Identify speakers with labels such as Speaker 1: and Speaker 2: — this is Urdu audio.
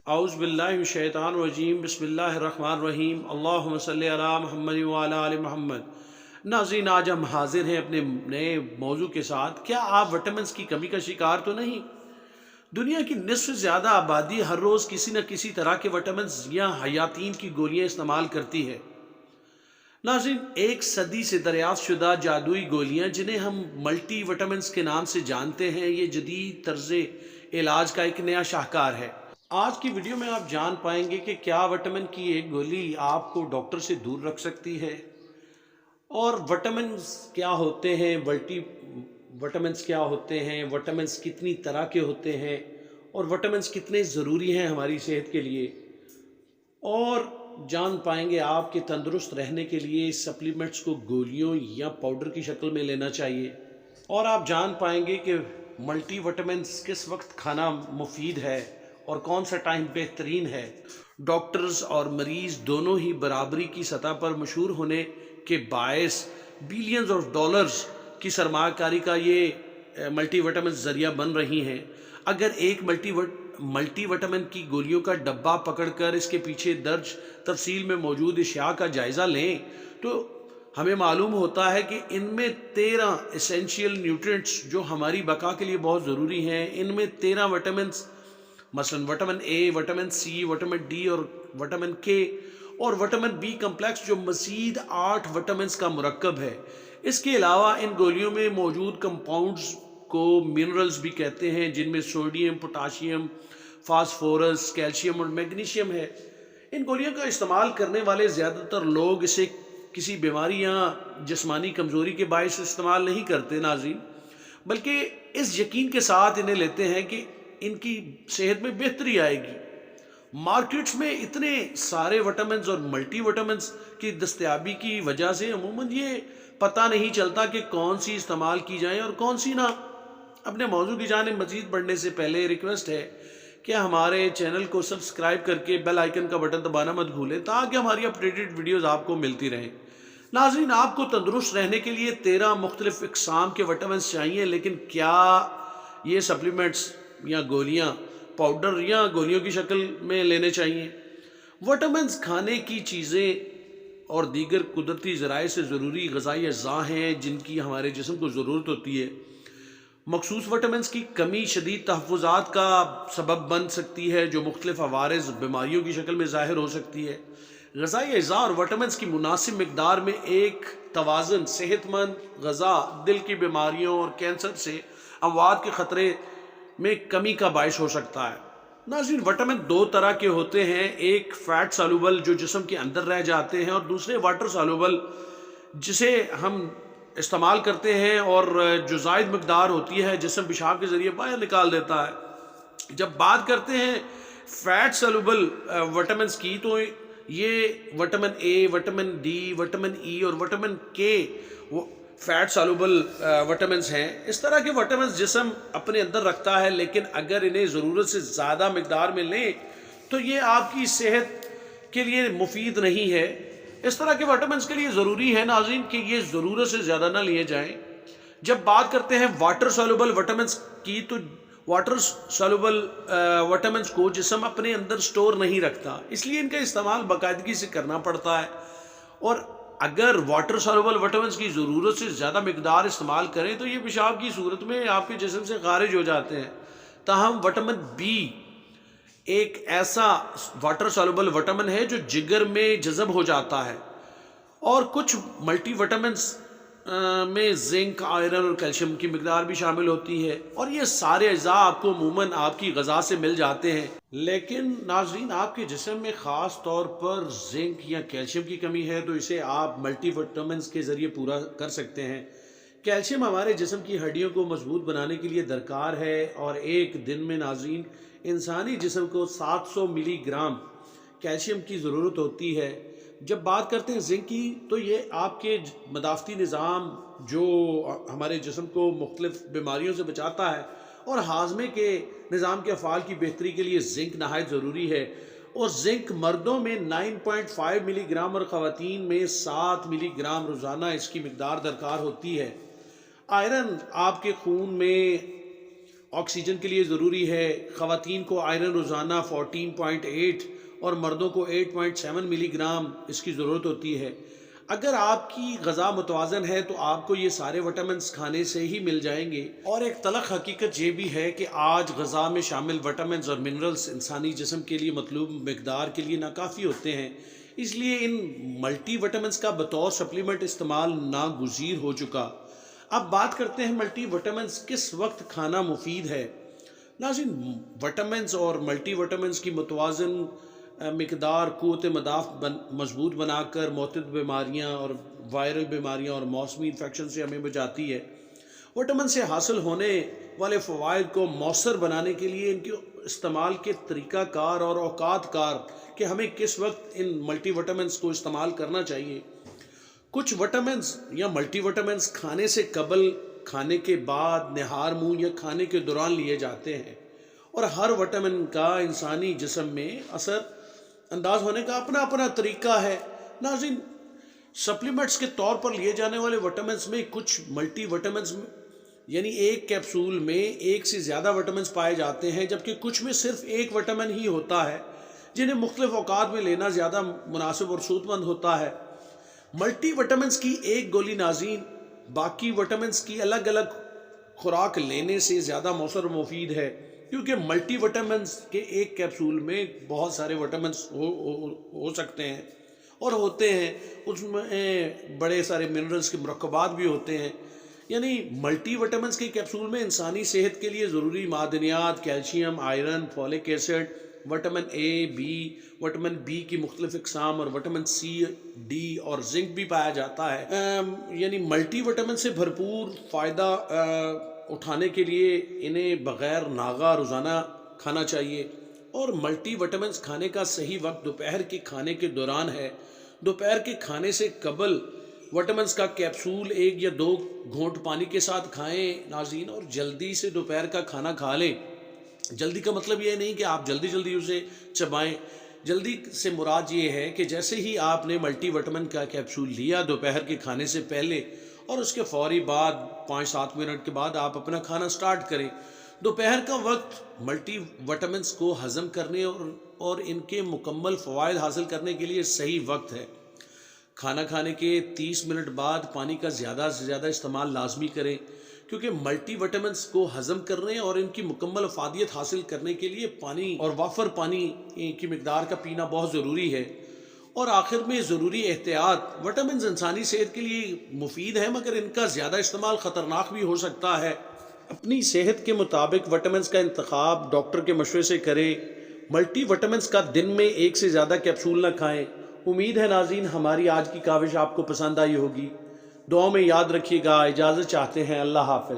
Speaker 1: اعوذ باللہ من الشیطان الرجیم بسم اللہ الرحمن الرحیم اللہم صلی علی محمد وعلی آل محمد۔ ناظرین، آج ہم حاضر ہیں اپنے نئے موضوع کے ساتھ۔ کیا آپ وٹامنس کی کمی کا شکار تو نہیں؟ دنیا کی نصف سے زیادہ آبادی ہر روز کسی نہ کسی طرح کے وٹامنس یا حیاتین کی گولیاں استعمال کرتی ہے۔ ناظرین، ایک صدی سے دریافت شدہ جادوئی گولیاں جنہیں ہم ملٹی وٹامنس کے نام سے جانتے ہیں، یہ جدید طرز علاج کا ایک نیا شاہکار ہے۔ آج کی ویڈیو میں آپ جان پائیں گے کہ کیا وٹامن کی ایک گولی آپ کو ڈاکٹر سے دور رکھ سکتی ہے، اور وٹامنس کیا ہوتے ہیں، ملٹی وٹامنس کیا ہوتے ہیں، وٹامنس کتنی طرح کے ہوتے ہیں، اور وٹامنس کتنے ضروری ہیں ہماری صحت کے لیے، اور جان پائیں گے آپ کے تندرست رہنے کے لیے سپلیمنٹس کو گولیوں یا پاؤڈر کی شکل میں لینا چاہیے، اور آپ جان پائیں گے کہ ملٹی وٹامنس کس وقت کھانا مفید ہے اور کون سا ٹائم بہترین ہے۔ ڈاکٹرز اور مریض دونوں ہی برابری کی سطح پر مشہور ہونے کے باعث بلینز آف ڈالرز کی سرمایہ کاری کا یہ ملٹی وٹامنس ذریعہ بن رہی ہیں۔ اگر ایک ملٹی وٹامن کی گولیوں کا ڈبہ پکڑ کر اس کے پیچھے درج تفصیل میں موجود اشیاء کا جائزہ لیں تو ہمیں معلوم ہوتا ہے کہ ان میں 13 اسینشیل نیوٹرینٹس جو ہماری بقا کے لیے بہت ضروری ہیں، ان میں 13 وٹامنس مثلا vitamin A, vitamin C, vitamin D اور وٹامن کے اور وٹامن بی کمپلیکس جو مزید 8 وٹامنس کا مرکب ہے۔ اس کے علاوہ ان گولیوں میں موجود کمپاؤنڈز کو منرلز بھی کہتے ہیں، جن میں سوڈیم، پوٹاشیم، فاسفورس، کیلشیم اور میگنیشیم ہے۔ ان گولیوں کا استعمال کرنے والے زیادہ تر لوگ اسے کسی بیماری یا جسمانی کمزوری کے باعث استعمال نہیں کرتے ناظرین، بلکہ اس یقین کے ساتھ انہیں لیتے ہیں کہ ان کی صحت میں بہتری آئے گی۔ مارکیٹس میں اتنے سارے وٹامنز اور ملٹی وٹامنز کی دستیابی کی وجہ سے عموماً یہ پتہ نہیں چلتا کہ کون سی استعمال کی جائیں اور کون سی نہ۔ اپنے موضوع کی جانب مزید بڑھنے سے پہلے ریکویسٹ ہے کہ ہمارے چینل کو سبسکرائب کر کے بیل آئیکن کا بٹن دبانا مت بھولیں تاکہ ہماری اپڈیٹڈ ویڈیوز آپ کو ملتی رہیں۔ ناظرین، آپ کو تندرست رہنے کے لیے 13 مختلف اقسام کے وٹامنس چاہیے، لیکن کیا یہ سپلیمنٹس یا گولیاں پاؤڈر یا گولیوں کی شکل میں لینے چاہیے؟ وٹامنس کھانے کی چیزیں اور دیگر قدرتی ذرائع سے ضروری غذائی اجزاء ہیں جن کی ہمارے جسم کو ضرورت ہوتی ہے۔ مخصوص وٹامنس کی کمی شدید تحفظات کا سبب بن سکتی ہے جو مختلف عوارض بیماریوں کی شکل میں ظاہر ہو سکتی ہے۔ غذائی اجزاء اور وٹامنس کی مناسب مقدار میں ایک توازن صحت مند غذا دل کی بیماریوں اور کینسر سے اموات کے خطرے میں کمی کا باعث ہو سکتا ہے۔ ناظرین، وٹامن 2 طرح کے ہوتے ہیں، ایک فیٹ سالوبل جو جسم کے اندر رہ جاتے ہیں، اور دوسرے واٹر سالوبل جسے ہم استعمال کرتے ہیں اور جو زائد مقدار ہوتی ہے جسم پیشاب کے ذریعے باہر نکال دیتا ہے۔ جب بات کرتے ہیں فیٹ سالوبل وٹامنس کی تو یہ vitamin A, vitamin D, vitamin E اور وٹامن کے فیٹ سالوبل وٹامنس ہیں۔ اس طرح کے وٹامنس جسم اپنے اندر رکھتا ہے، لیکن اگر انہیں ضرورت سے زیادہ مقدار میں لیں تو یہ آپ کی صحت کے لیے مفید نہیں ہے۔ اس طرح کے وٹامنس کے لیے ضروری ہے ناظرین کہ یہ ضرورت سے زیادہ نہ لیے جائیں۔ جب بات کرتے ہیں واٹر سالوبل وٹامنس کی تو واٹر سالوبل وٹامنس کو جسم اپنے اندر سٹور نہیں رکھتا، اس لیے ان کا استعمال باقاعدگی سے کرنا پڑتا ہے، اور اگر واٹر سالوبل وٹامنس کی ضرورت سے زیادہ مقدار استعمال کریں تو یہ پیشاب کی صورت میں آپ کے جسم سے خارج ہو جاتے ہیں۔ تاہم وٹامن بی ایک ایسا واٹر سالوبل وٹامن ہے جو جگر میں جذب ہو جاتا ہے، اور کچھ ملٹی وٹامنس میں زنک، آئرن اور کیلشیم کی مقدار بھی شامل ہوتی ہے، اور یہ سارے اجزاء آپ کو عموماً آپ کی غذا سے مل جاتے ہیں۔ لیکن ناظرین، آپ کے جسم میں خاص طور پر زنک یا کیلشیم کی کمی ہے تو اسے آپ ملٹی وٹامنس کے ذریعے پورا کر سکتے ہیں۔ کیلشیم ہمارے جسم کی ہڈیوں کو مضبوط بنانے کے لیے درکار ہے، اور ایک دن میں ناظرین انسانی جسم کو 700 ملی گرام کیلشیم کی ضرورت ہوتی ہے۔ جب بات کرتے ہیں زنک کی تو یہ آپ کے مدافعتی نظام جو ہمارے جسم کو مختلف بیماریوں سے بچاتا ہے اور ہاضمے کے نظام کے افعال کی بہتری کے لیے زنک نہایت ضروری ہے، اور زنک مردوں میں 9.5 ملی گرام اور خواتین میں 7 ملی گرام روزانہ اس کی مقدار درکار ہوتی ہے۔ آئرن آپ کے خون میں آکسیجن کے لیے ضروری ہے۔ خواتین کو آئرن روزانہ 14.8 اور مردوں کو 8.7 ملی گرام اس کی ضرورت ہوتی ہے۔ اگر آپ کی غذا متوازن ہے تو آپ کو یہ سارے وٹامنس کھانے سے ہی مل جائیں گے۔ اور ایک تلخ حقیقت یہ بھی ہے کہ آج غذا میں شامل وٹامنس اور منرلز انسانی جسم کے لیے مطلوب مقدار کے لیے ناکافی ہوتے ہیں، اس لیے ان ملٹی وٹامنس کا بطور سپلیمنٹ استعمال ناگزیر ہو چکا۔ اب بات کرتے ہیں ملٹی وٹامنس کس وقت کھانا مفید ہے۔ ناظرین، وٹامنس اور ملٹی وٹامنس کی متوازن مقدار قوت مدافع مضبوط بنا کر معتدل بیماریاں اور وائرل بیماریاں اور موسمی انفیکشن سے ہمیں بچاتی ہے۔ وٹامن سے حاصل ہونے والے فوائد کو مؤثر بنانے کے لیے ان کے استعمال کے طریقہ کار اور اوقات کار کہ ہمیں کس وقت ان ملٹی وٹامنس کو استعمال کرنا چاہیے۔ کچھ وٹامنس یا ملٹی وٹامنس کھانے سے قبل، کھانے کے بعد، نہار منہ یا کھانے کے دوران لیے جاتے ہیں، اور ہر وٹامن کا انسانی جسم میں اثر انداز ہونے کا اپنا اپنا طریقہ ہے۔ ناظرین، سپلیمنٹس کے طور پر لیے جانے والے وٹامنس میں کچھ ملٹی وٹامنس یعنی ایک کیپسول میں ایک سے زیادہ وٹامنس پائے جاتے ہیں، جبکہ کچھ میں صرف ایک وٹامن ہی ہوتا ہے، جنہیں مختلف اوقات میں لینا زیادہ مناسب اور صحت مند ہوتا ہے۔ ملٹی وٹامنس کی ایک گولی ناظرین باقی وٹامنس کی الگ الگ خوراک لینے سے زیادہ مؤثر و مفید ہے، کیونکہ ملٹی وٹامنس کے ایک کیپسول میں بہت سارے وٹامنس ہو سکتے ہیں اور ہوتے ہیں، اس میں بڑے سارے منرلز کے مرکبات بھی ہوتے ہیں۔ یعنی ملٹی وٹامنس کے کیپسول میں انسانی صحت کے لیے ضروری معدنیات، calcium, iron, folic acid, vitamin A, B, vitamin B کی مختلف اقسام اور وٹامن سی، ڈی اور زنک بھی پایا جاتا ہے۔ یعنی ملٹی وٹامن سے بھرپور فائدہ اٹھانے کے لیے انہیں بغیر ناغہ روزانہ کھانا چاہیے، اور ملٹی وٹامنس کھانے کا صحیح وقت دوپہر کے کھانے کے دوران ہے۔ دوپہر کے کھانے سے قبل وٹامنس کا کیپسول 1 یا 2 گھونٹ پانی کے ساتھ کھائیں ناظرین، اور جلدی سے دوپہر کا کھانا کھا لیں۔ جلدی کا مطلب یہ نہیں کہ آپ جلدی اسے چبائیں، جلدی سے مراد یہ ہے کہ جیسے ہی آپ نے ملٹی وٹامن کا کیپسول لیا دوپہر کے کھانے سے پہلے اور اس کے فوری بعد 5-7 منٹ کے بعد آپ اپنا کھانا سٹارٹ کریں۔ دوپہر کا وقت ملٹی وٹامنس کو ہضم کرنے اور ان کے مکمل فوائد حاصل کرنے کے لیے صحیح وقت ہے۔ کھانا کھانے کے 30 منٹ بعد پانی کا زیادہ سے زیادہ استعمال لازمی کریں، کیونکہ ملٹی وٹامنس کو ہضم کرنے اور ان کی مکمل افادیت حاصل کرنے کے لیے پانی اور وافر پانی کی مقدار کا پینا بہت ضروری ہے۔ اور آخر میں ضروری احتیاط، وٹامنز انسانی صحت کے لیے مفید ہے، مگر ان کا زیادہ استعمال خطرناک بھی ہو سکتا ہے۔ اپنی صحت کے مطابق وٹامنز کا انتخاب ڈاکٹر کے مشورے سے کریں۔ ملٹی وٹامنز کا دن میں 1 سے زیادہ کیپسول نہ کھائیں۔ امید ہے ناظرین ہماری آج کی کاوش آپ کو پسند آئی ہوگی۔ دعاؤں میں یاد رکھیے گا۔ اجازت چاہتے ہیں، اللہ حافظ۔